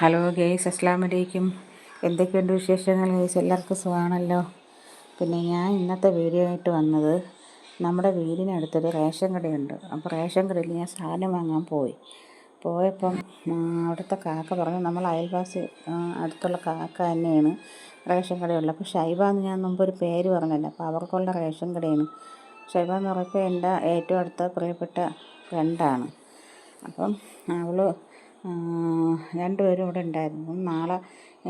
Hello guys, അസ്സലാമു അലൈക്കും. എന്തൊക്കെയുണ്ട് വിശേഷങ്ങൾ ഗെയ്സ്? എല്ലാവർക്കും സുഖമാണല്ലോ. പിന്നെ ഞാൻ ഇന്നത്തെ വീഡിയോ ആയിട്ട് വന്നത്, നമ്മുടെ വീടിനടുത്തൊരു റേഷൻ കടയുണ്ട്. അപ്പോൾ റേഷൻ കടയിൽ ഞാൻ സാധനം വാങ്ങാൻ പോയപ്പം അവിടുത്തെ കാക്ക പറഞ്ഞു, നമ്മൾ അയൽവാസി അടുത്തുള്ള കാക്ക തന്നെയാണ് റേഷൻ കടയുള്ളത്. അപ്പോൾ ഷൈബ എന്ന് ഞാൻ മുമ്പ് ഒരു പേര് പറഞ്ഞല്ലോ, അപ്പോൾ അവർക്കുള്ള റേഷൻ കടയാണ്. ഷൈബ എന്ന് പറയുമ്പോൾ എൻ്റെ ഏറ്റവും അടുത്ത പ്രിയപ്പെട്ട ഫ്രണ്ടാണ്. അപ്പം അവൾ രണ്ടുപേരും ഇവിടെ ഉണ്ടായിരുന്നു. നാളെ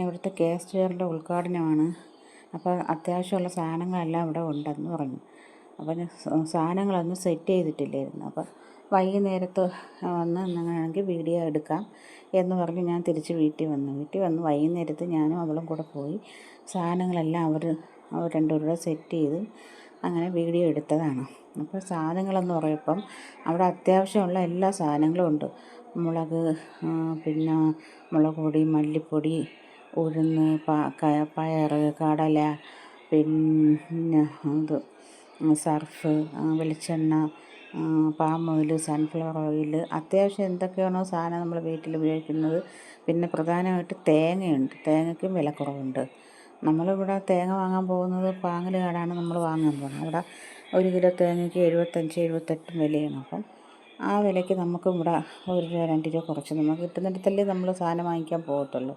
ഇവിടുത്തെ കേസ്റ്റുകാരുടെ ഉദ്ഘാടനമാണ്. അപ്പോൾ അത്യാവശ്യമുള്ള സാധനങ്ങളെല്ലാം ഇവിടെ ഉണ്ടെന്ന് പറഞ്ഞു. അപ്പോൾ സാധനങ്ങളൊന്നും സെറ്റ് ചെയ്തിട്ടില്ലായിരുന്നു. അപ്പോൾ വൈകുന്നേരത്ത് വന്ന് അങ്ങനെയാണെങ്കിൽ വീഡിയോ എടുക്കാം എന്ന് പറഞ്ഞ് ഞാൻ തിരിച്ച് വീട്ടിൽ വന്ന് വൈകുന്നേരത്ത് ഞാനും അവളും കൂടെ പോയി സാധനങ്ങളെല്ലാം അവർ രണ്ടുപേരുടെ സെറ്റ് ചെയ്ത് അങ്ങനെ വീഡിയോ എടുത്തതാണ്. അപ്പോൾ സാധനങ്ങളെന്ന് പറയുമ്പം അവിടെ അത്യാവശ്യമുള്ള എല്ലാ സാധനങ്ങളും ഉണ്ട്. മുളക്, പിന്നെ മുളക് പൊടി, മല്ലിപ്പൊടി, ഉഴുന്ന്, പയർ, കടല, പിന്നെ സർഫ്, വെളിച്ചെണ്ണ, പാം ഓയിൽ, സൺഫ്ലവർ ഓയിൽ, അത്യാവശ്യം എന്തൊക്കെയാണോ സാധനം നമ്മൾ വീട്ടിൽ ഉപയോഗിക്കുന്നത്. പിന്നെ പ്രധാനമായിട്ട് തേങ്ങയുണ്ട്. തേങ്ങയ്ക്കും വിലക്കുറവുണ്ട്. നമ്മളിവിടെ തേങ്ങ വാങ്ങാൻ പോകുന്നത് പാങ്ങലുകാടാണ് നമ്മൾ വാങ്ങാൻ പോകുന്നത്. അവിടെ 1 കിലോ തേങ്ങയ്ക്ക് 75-78 വിലയാണ്. അപ്പം ആ വിലയ്ക്ക് നമുക്ക് ഇവിടെ 1 രൂപ 2 രൂപ കുറച്ച് നമുക്ക് കിട്ടുന്നിടത്തല്ലേ നമ്മൾ സാധനം വാങ്ങിക്കാൻ പോകത്തുള്ളൂ.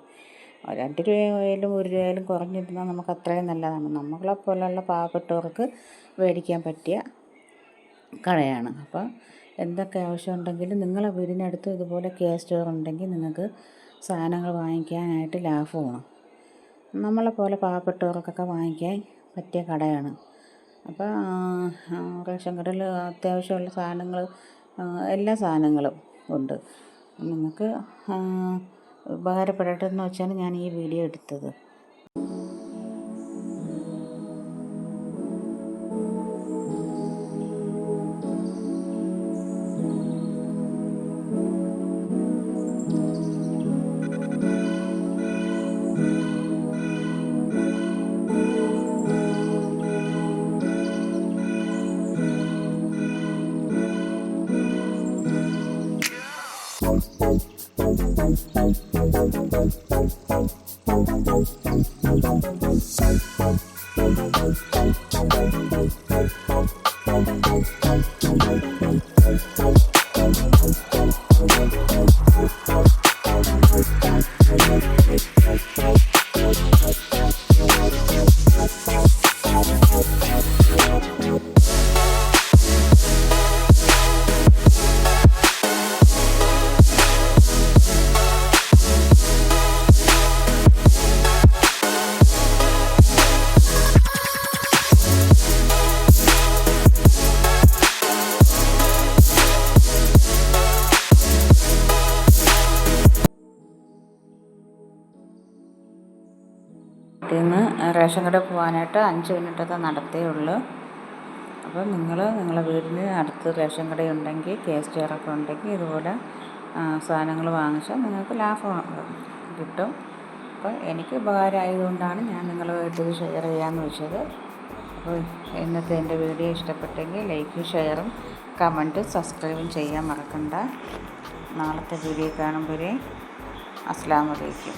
2 രൂപയായാലും 1 രൂപയായാലും കുറഞ്ഞിരുന്നാൽ നമുക്ക് അത്രയും നല്ലതാണ്. നമ്മളെപ്പോലുള്ള പാവപ്പെട്ടവർക്ക് മേടിക്കാൻ പറ്റിയ കടയാണ്. അപ്പോൾ എന്തൊക്കെ ആവശ്യമുണ്ടെങ്കിലും നിങ്ങളെ വീടിനടുത്ത് ഇതുപോലെ സ്റ്റോർ ഉണ്ടെങ്കിൽ നിങ്ങൾക്ക് സാധനങ്ങൾ വാങ്ങിക്കാനായിട്ട് ലാഭമാണ്. നമ്മളെപ്പോലെ പാവപ്പെട്ടവർക്കൊക്കെ വാങ്ങിക്കാൻ പറ്റിയ കടയാണ്. അപ്പോൾ റേഷൻ കടയിൽ അത്യാവശ്യമുള്ള സാധനങ്ങൾ, എല്ലാ സാധനങ്ങളും ഉണ്ട്. നിങ്ങൾക്ക് ഉപകാരപ്പെടട്ടെ എന്ന് വെച്ചാണ് ഞാൻ ഈ വീഡിയോ എടുത്തത്. നിന്ന് റേഷൻ കട പോകാനായിട്ട് 5 മിനിറ്റത്തെ നടത്തേ ഉള്ളൂ. അപ്പോൾ നിങ്ങളെ വീടിന് അടുത്ത് റേഷൻ കടയുണ്ടെങ്കിൽ, സ്റ്റോറൊക്കെ ഉണ്ടെങ്കിൽ ഇതുപോലെ സാധനങ്ങൾ വാങ്ങിച്ചാൽ നിങ്ങൾക്ക് ലാഭം കിട്ടും. അപ്പോൾ എനിക്ക് ഉപകാരമായതുകൊണ്ടാണ് ഞാൻ നിങ്ങളുമായിട്ട് ഇത് ഷെയർ ചെയ്യാമെന്ന് വെച്ചത്. അപ്പോൾ ഇന്നത്തെ എൻ്റെ വീഡിയോ ഇഷ്ടപ്പെട്ടെങ്കിൽ ലൈക്കും ഷെയറും കമൻറ്റും സബ്സ്ക്രൈബും ചെയ്യാൻ മറക്കണ്ട. നാളത്തെ വീഡിയോ കാണുമ്പോഴേ അസ്സലാമു അലൈക്കും.